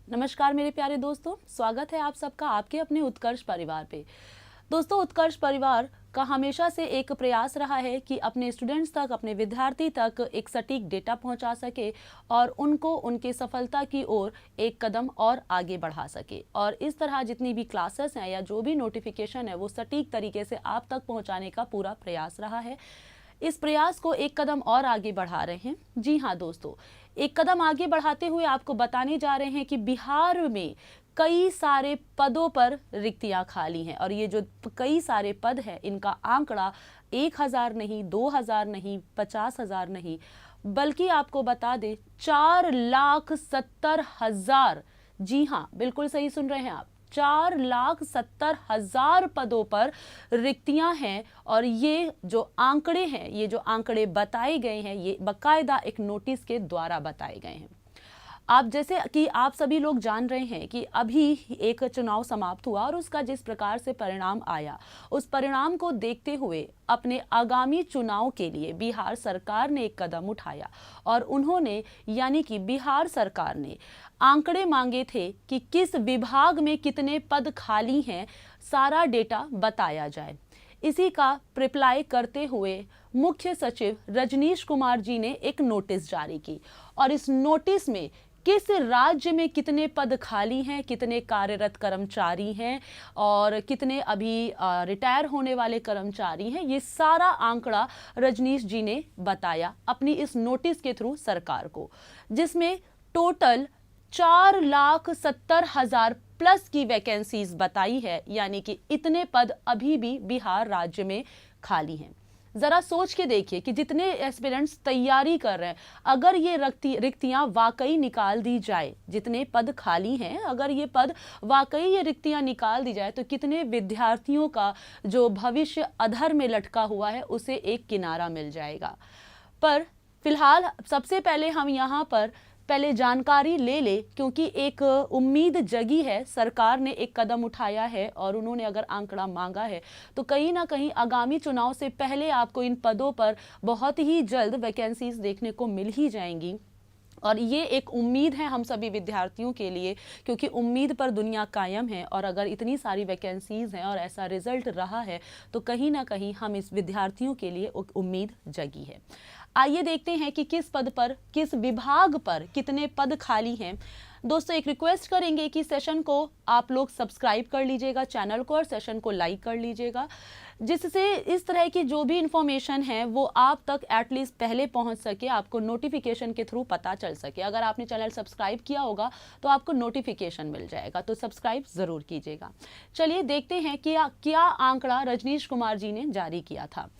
नमस्कार मेरे प्यारे दोस्तों, स्वागत है आप सबका आपके अपने उत्कर्ष परिवार पे। दोस्तों, उत्कर्ष परिवार का हमेशा से एक प्रयास रहा है कि अपने स्टूडेंट्स तक, अपने विद्यार्थी तक एक सटीक डेटा पहुंचा सके और उनको उनके सफलता की ओर एक कदम और आगे बढ़ा सके। और इस तरह जितनी भी क्लासेस हैं या जो भी नोटिफिकेशन है वो सटीक तरीके से आप तक पहुंचाने का पूरा प्रयास रहा है। इस प्रयास को एक कदम और आगे बढ़ा रहे हैं। जी हाँ दोस्तों, एक कदम आगे बढ़ाते हुए आपको बताने जा रहे हैं कि बिहार में कई सारे पदों पर रिक्तियां खाली हैं और ये जो कई सारे पद हैं इनका आंकड़ा 1000 नहीं, 2000 नहीं, 50,000 नहीं, बल्कि आपको बता दें 4,70,000। जी हाँ, बिल्कुल सही सुन रहे हैं आप, 4,70,000 पदों पर रिक्तियां हैं। और ये जो आंकड़े हैं, ये जो आंकड़े बताए गए हैं, ये बाकायदा एक नोटिस के द्वारा बताए गए हैं। आप जैसे कि आप सभी लोग जान रहे हैं कि अभी एक चुनाव समाप्त हुआ और उसका जिस प्रकार से परिणाम आया, उस परिणाम को देखते हुए अपने आगामी चुनाव के लिए बिहार सरकार ने एक कदम उठाया और उन्होंने यानी कि बिहार सरकार ने आंकड़े मांगे थे कि किस विभाग में कितने पद खाली हैं, सारा डेटा बताया जाए। इसी का रिप्लाई करते हुए मुख्य सचिव रजनीश कुमार जी ने एक नोटिस जारी की और इस नोटिस में किस राज्य में कितने पद खाली हैं, कितने कार्यरत कर्मचारी हैं और कितने अभी रिटायर होने वाले कर्मचारी हैं, ये सारा आंकड़ा रजनीश जी ने बताया अपनी इस नोटिस के थ्रू सरकार को, जिसमें टोटल 4,70,000 प्लस की वैकेंसीज बताई है। यानी कि इतने पद अभी भी बिहार राज्य में खाली हैं। जरा सोच के देखिए कि जितने एस्पिरेंट्स तैयारी कर रहे हैं, अगर ये रिक्तियां वाकई निकाल दी जाए, जितने पद खाली हैं अगर ये पद वाकई ये रिक्तियां निकाल दी जाए तो कितने विद्यार्थियों का जो भविष्य अधर में लटका हुआ है उसे एक किनारा मिल जाएगा। पर फिलहाल सबसे पहले हम यहाँ पर पहले जानकारी ले ले, क्योंकि एक उम्मीद जगी है, सरकार ने एक कदम उठाया है और उन्होंने अगर आंकड़ा मांगा है तो कहीं ना कहीं आगामी चुनाव से पहले आपको इन पदों पर बहुत ही जल्द वैकेंसीज देखने को मिल ही जाएंगी। और ये एक उम्मीद है हम सभी विद्यार्थियों के लिए, क्योंकि उम्मीद पर दुनिया कायम है और अगर इतनी सारी वैकेंसीज हैं और ऐसा रिजल्ट रहा है तो कहीं ना कहीं हम इस विद्यार्थियों के लिए एक उम्मीद जगी है। आइए देखते हैं कि किस पद पर, किस विभाग पर कितने पद खाली हैं। दोस्तों, एक रिक्वेस्ट करेंगे कि सेशन को आप लोग सब्सक्राइब कर लीजिएगा चैनल को और सेशन को लाइक कर लीजिएगा, जिससे इस तरह की जो भी इंफॉर्मेशन है वो आप तक एटलीस्ट पहले पहुंच सके, आपको नोटिफिकेशन के थ्रू पता चल सके। अगर आपने चैनल सब्सक्राइब किया होगा तो आपको नोटिफिकेशन मिल जाएगा, तो सब्सक्राइब ज़रूर कीजिएगा। चलिए देखते हैं कि क्या आंकड़ा रजनीश कुमार जी ने जारी किया था।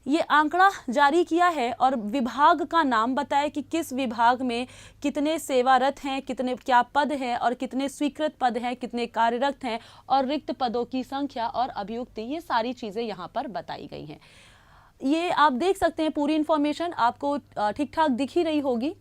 ये आंकड़ा जारी किया है और विभाग का नाम बताया कि किस विभाग में कितने सेवारत हैं, कितने क्या पद हैं और कितने स्वीकृत पद हैं, कितने कार्यरत हैं और रिक्त पदों की संख्या और अभियुक्ति, ये सारी चीज़ें यहाँ पर बताई गई हैं। ये आप देख सकते हैं, पूरी इन्फॉर्मेशन आपको ठीक ठाक दिख ही रही होगी।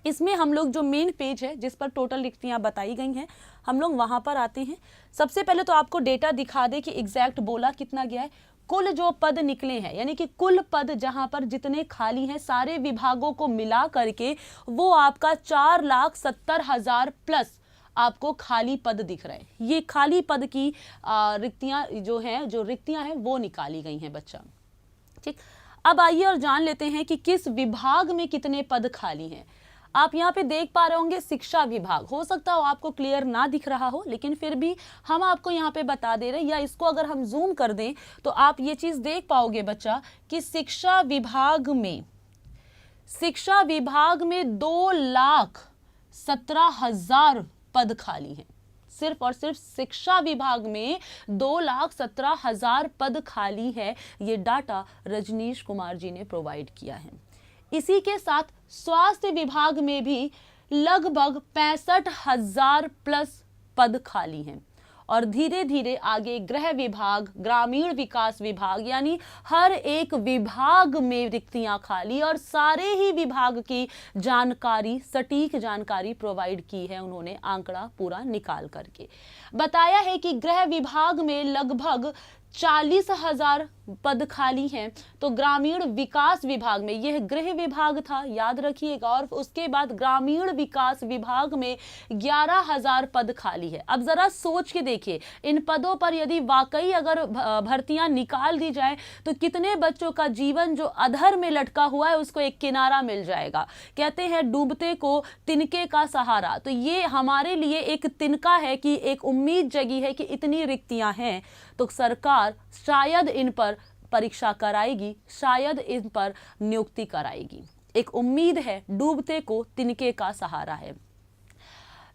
इसमें हम लोग जो मेन पेज है जिस पर टोटल रिक्तियाँ बताई गई हैं, हम लोग वहाँ पर आते हैं। सबसे पहले तो आपको डेटा दिखा दे कि एग्जैक्ट बोला कितना गया है। कुल जो पद निकले हैं, यानी कि कुल पद जहां पर जितने खाली हैं सारे विभागों को मिला करके वो आपका 4,70,000 प्लस आपको खाली पद दिख रहे हैं। ये खाली पद की रिक्तियां जो हैं, जो रिक्तियां हैं वो निकाली गई हैं बच्चा। ठीक, अब आइए और जान लेते हैं कि किस विभाग में कितने पद खाली हैं। आप यहाँ पे देख पा रहे होंगे शिक्षा विभाग, हो सकता हो आपको क्लियर ना दिख रहा हो, लेकिन फिर भी हम आपको यहाँ पे बता दे रहे हैं, या इसको अगर हम जूम कर दें तो आप ये चीज़ देख पाओगे बच्चा कि शिक्षा विभाग में 2,17,000 पद खाली हैं। सिर्फ और सिर्फ शिक्षा विभाग में 2,17,000 पद खाली है। ये डाटा रजनीश कुमार जी ने प्रोवाइड किया है। इसी के साथ स्वास्थ्य विभाग में भी लगभग 65,000 प्लस पद खाली हैं और धीरे धीरे आगे गृह विभाग, ग्रामीण विकास विभाग, यानी हर एक विभाग में रिक्तियां खाली और सारे ही विभाग की जानकारी, सटीक जानकारी प्रोवाइड की है उन्होंने, आंकड़ा पूरा निकाल करके बताया है कि गृह विभाग में लगभग 40,000 पद खाली हैं। तो ग्रामीण विकास विभाग में, यह गृह विभाग था याद रखिएगा, और उसके बाद ग्रामीण विकास विभाग में 11,000 पद खाली है। अब जरा सोच के देखिए, इन पदों पर यदि वाकई अगर भर्तियां निकाल दी जाए तो कितने बच्चों का जीवन जो अधर में लटका हुआ है उसको एक किनारा मिल जाएगा। कहते हैं डूबते को तिनके का सहारा, तो ये हमारे लिए एक तिनका है कि एक उम्मीद जगी है कि इतनी रिक्तियां हैं, तो सरकार शायद इन पर परीक्षा कराएगी, शायद इन पर नियुक्ति कराएगी। एक उम्मीद है, डूबते को तिनके का सहारा है।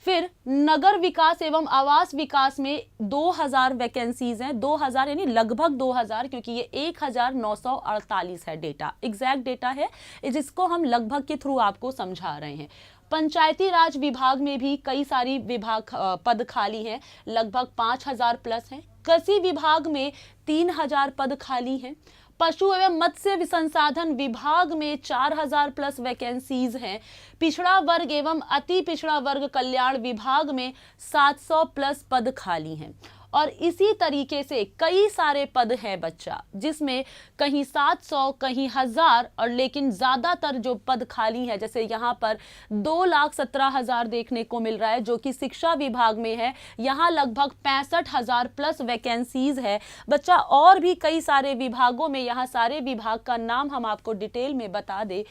फिर नगर विकास एवं आवास विकास में 2000 वैकेंसीज हैं, 2000 यानी लगभग 2000, क्योंकि ये 1948 है डेटा, एग्जैक्ट डेटा है, जिसको हम लगभग के थ्रू आपको समझा रहे हैं। पंचायती राज विभाग में भी कई सारी विभाग पद खाली हैं, लगभग 5000 प्लस हैं। कृषि विभाग में 3000 पद खाली हैं। पशु एवं मत्स्य संसाधन विभाग में 4000 प्लस वैकेंसीज हैं। पिछड़ा वर्ग एवं अति पिछड़ा वर्ग कल्याण विभाग में 700 प्लस पद खाली हैं। और इसी तरीके से कई सारे पद हैं बच्चा, जिसमें कहीं 700 कहीं 1000, और लेकिन ज़्यादातर जो पद खाली हैं, जैसे यहाँ पर 2,17,000 देखने को मिल रहा है जो कि शिक्षा विभाग में है, यहाँ लगभग 65,000 प्लस वैकेंसीज है बच्चा। और भी कई सारे विभागों में, यहाँ सारे विभाग का नाम हम आपको डिटेल में बता दें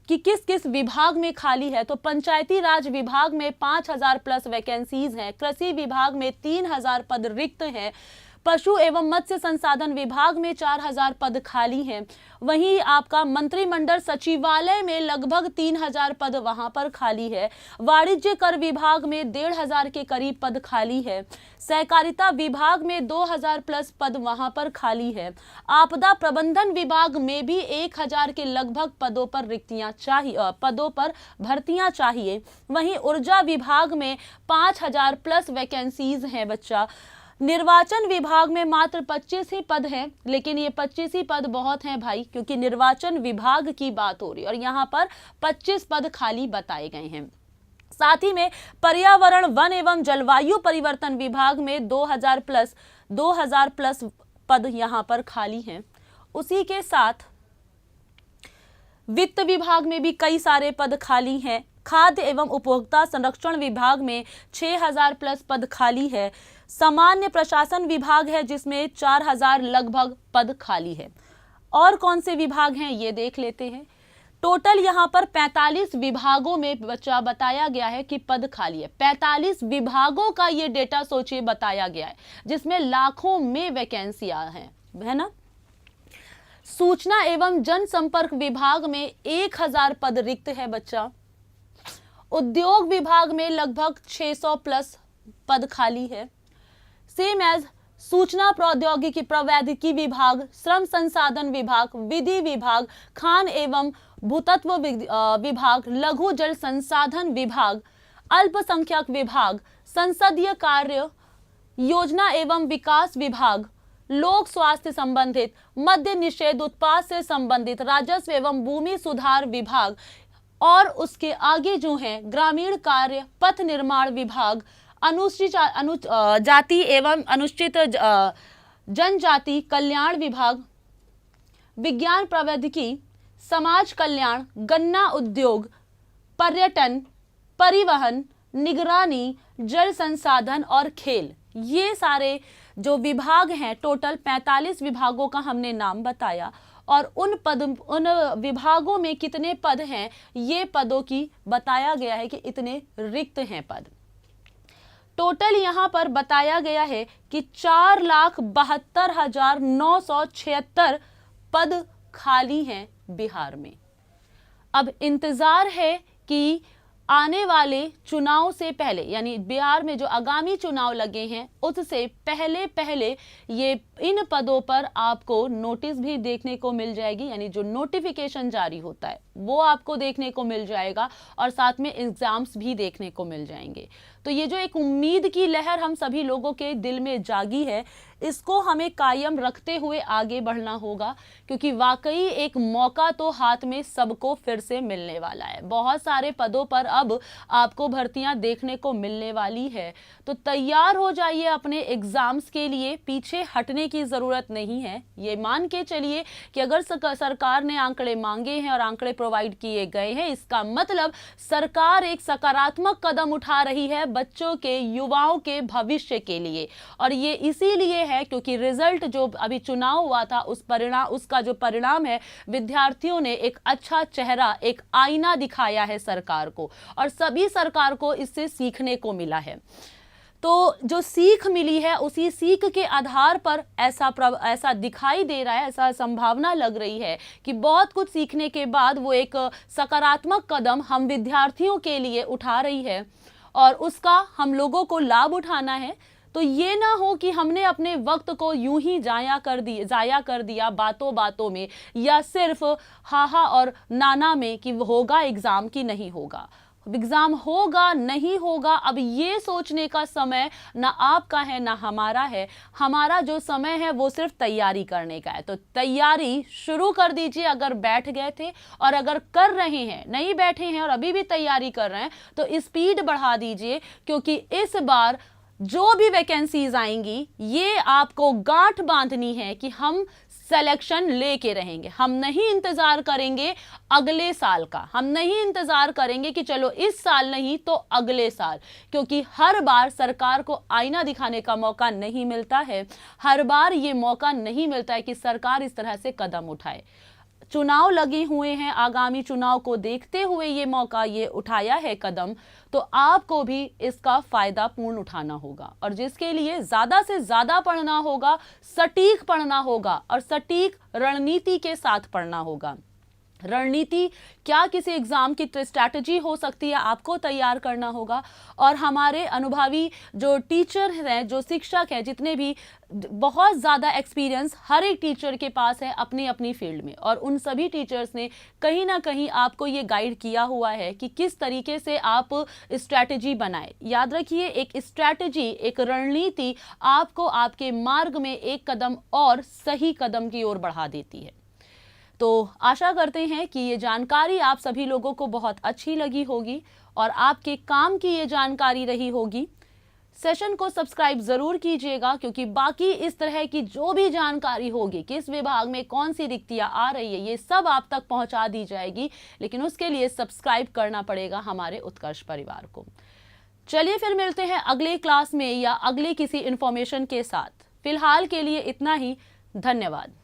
कि किस किस विभाग में खाली है। तो पंचायती राज विभाग में 5000 प्लस वैकेंसीज हैं। कृषि विभाग में 3000 पद रिक्त हैं। पशु एवं मत्स्य संसाधन विभाग में 4000 पद खाली हैं। वहीं आपका मंत्रिमंडल सचिवालय में लगभग 3000 पद वहां पर खाली है। वाणिज्य कर विभाग में 1500 के करीब पद खाली है। सहकारिता विभाग में 2000 प्लस पद वहां पर खाली है। आपदा प्रबंधन विभाग में भी 1000 के लगभग पदों पर रिक्तियां चाहिए, पदों पर भर्तियां चाहिए। वहीं ऊर्जा विभाग में 5000 प्लस वैकेंसीज हैं बच्चा। निर्वाचन विभाग में मात्र 25 ही पद हैं, लेकिन ये 25 ही पद बहुत हैं भाई, क्योंकि निर्वाचन विभाग की बात हो रही है और यहाँ पर 25 पद खाली बताए गए हैं। साथ ही में पर्यावरण वन एवं जलवायु परिवर्तन विभाग में 2000 प्लस पद यहाँ पर खाली हैं। उसी के साथ वित्त विभाग में भी कई सारे पद खाली हैं। खाद्य एवं उपभोक्ता संरक्षण विभाग में 6000 प्लस पद खाली है। सामान्य प्रशासन विभाग है जिसमें 4000 लगभग पद खाली है। और कौन से विभाग हैं ये देख लेते हैं। टोटल यहाँ पर 45 विभागों में बच्चा बताया गया है कि पद खाली है। 45 विभागों का ये डेटा सोचिए बताया गया है, जिसमें लाखों में वैकेंसियां हैं, है ना। सूचना एवं जनसंपर्क विभाग में 1000 पद रिक्त है बच्चा। उद्योग विभाग में लगभग 600 प्लस पद खाली है। सेम एज सूचना प्रौद्योगिकी विभाग, श्रम संसाधन विभाग, विधि विभाग, खान एवं भूतत्व विभाग, लघु जल संसाधन विभाग, अल्पसंख्यक विभाग, संसदीय कार्य, योजना एवं विकास विभाग, लोक स्वास्थ्य संबंधित, मद्य निषेध उत्पाद से संबंधित, राजस्व एवं भूमि सुधार विभाग, और उसके आगे जो है ग्रामीण कार्य, पथ निर्माण विभाग, अनुसूचित जाति एवं अनुसूचित जनजाति कल्याण विभाग, विज्ञान प्रौद्योगिकी, समाज कल्याण, गन्ना उद्योग, पर्यटन, परिवहन, निगरानी, जल संसाधन और खेल, ये सारे जो विभाग हैं, टोटल 45 विभागों का हमने नाम बताया। और उन विभागों में कितने पद हैं, ये पदों की बताया गया है कि इतने रिक्त हैं पद। टोटल यहाँ पर बताया गया है कि 4,72,976 पद खाली हैं बिहार में। अब इंतजार है कि आने वाले चुनाव से पहले, यानी बिहार में जो आगामी चुनाव लगे हैं उससे पहले पहले ये इन पदों पर आपको नोटिस भी देखने को मिल जाएगी, यानी जो नोटिफिकेशन जारी होता है वो आपको देखने को मिल जाएगा, और साथ में एग्जाम्स भी देखने को मिल जाएंगे। तो ये जो एक उम्मीद की लहर हम सभी लोगों के दिल में जागी है, इसको हमें कायम रखते हुए आगे बढ़ना होगा, क्योंकि वाकई एक मौका तो हाथ में सबको फिर से मिलने वाला है। बहुत सारे पदों पर अब आपको भर्तियां देखने को मिलने वाली है, तो तैयार हो जाइए अपने एग्जाम्स के लिए, पीछे हटने की जरूरत नहीं है। ये मान के चलिए कि अगर सरकार ने आंकड़े मांगे हैं और आंकड़े प्रोवाइड किए गए हैं, इसका मतलब सरकार एक सकारात्मक कदम उठा रही है बच्चों के, युवाओं के भविष्य के लिए। और ये इसीलिए है क्योंकि रिजल्ट जो अभी चुनाव हुआ था उसका जो परिणाम है, विद्यार्थियों ने एक अच्छा चेहरा, एक आईना दिखाया है सरकार को, और सभी सरकार को इससे सीखने को मिला है। तो जो सीख मिली है, उसी सीख के आधार पर ऐसा दिखाई दे रहा है, ऐसा संभावना लग रही है कि बहुत कुछ सीखने के बाद वो एक सकारात्मक कदम हम विद्यार्थियों के लिए उठा रही है और उसका हम लोगों को लाभ उठाना है। तो ये ना हो कि हमने अपने वक्त को यूं ही जाया कर दिया बातों बातों में, या सिर्फ हाहा और नाना में कि होगा एग्जाम की नहीं होगा। एग्जाम होगा नहीं होगा, अब ये सोचने का समय ना आपका है ना हमारा है। हमारा जो समय है वो सिर्फ तैयारी करने का है। तो तैयारी शुरू कर दीजिए अगर बैठ गए थे, और अगर कर रहे हैं, नहीं बैठे हैं और अभी भी तैयारी कर रहे हैं, तो स्पीड बढ़ा दीजिए, क्योंकि इस बार जो भी वैकेंसीज आएंगी ये आपको गांठ बांधनी है कि हम सिलेक्शन लेके रहेंगे। हम नहीं इंतजार करेंगे अगले साल का, हम नहीं इंतजार करेंगे कि चलो इस साल नहीं तो अगले साल, क्योंकि हर बार सरकार को आईना दिखाने का मौका नहीं मिलता है। हर बार ये मौका नहीं मिलता है कि सरकार इस तरह से कदम उठाए। चुनाव लगे हुए हैं, आगामी चुनाव को देखते हुए ये मौका, ये उठाया है कदम, तो आपको भी इसका फायदा पूर्ण उठाना होगा। और जिसके लिए ज्यादा से ज्यादा पढ़ना होगा, सटीक पढ़ना होगा और सटीक रणनीति के साथ पढ़ना होगा। रणनीति क्या किसी एग्जाम की स्ट्रैटेजी हो सकती है, आपको तैयार करना होगा। और हमारे अनुभवी जो टीचर हैं, जो शिक्षक हैं, जितने भी, बहुत ज़्यादा एक्सपीरियंस हर एक टीचर के पास है अपनी अपनी फील्ड में, और उन सभी टीचर्स ने कहीं ना कहीं आपको ये गाइड किया हुआ है कि किस तरीके से आप स्ट्रैटेजी बनाए। याद रखिए, एक स्ट्रैटेजी, एक रणनीति आपको आपके मार्ग में एक कदम और सही कदम की ओर बढ़ा देती है। तो आशा करते हैं कि ये जानकारी आप सभी लोगों को बहुत अच्छी लगी होगी और आपके काम की ये जानकारी रही होगी। सेशन को सब्सक्राइब जरूर कीजिएगा, क्योंकि बाकी इस तरह की जो भी जानकारी होगी, किस विभाग में कौन सी रिक्तियां आ रही है, ये सब आप तक पहुंचा दी जाएगी। लेकिन उसके लिए सब्सक्राइब करना पड़ेगा हमारे उत्कर्ष परिवार को। चलिए फिर मिलते हैं अगले क्लास में या अगले किसी इंफॉर्मेशन के साथ। फिलहाल के लिए इतना ही। धन्यवाद।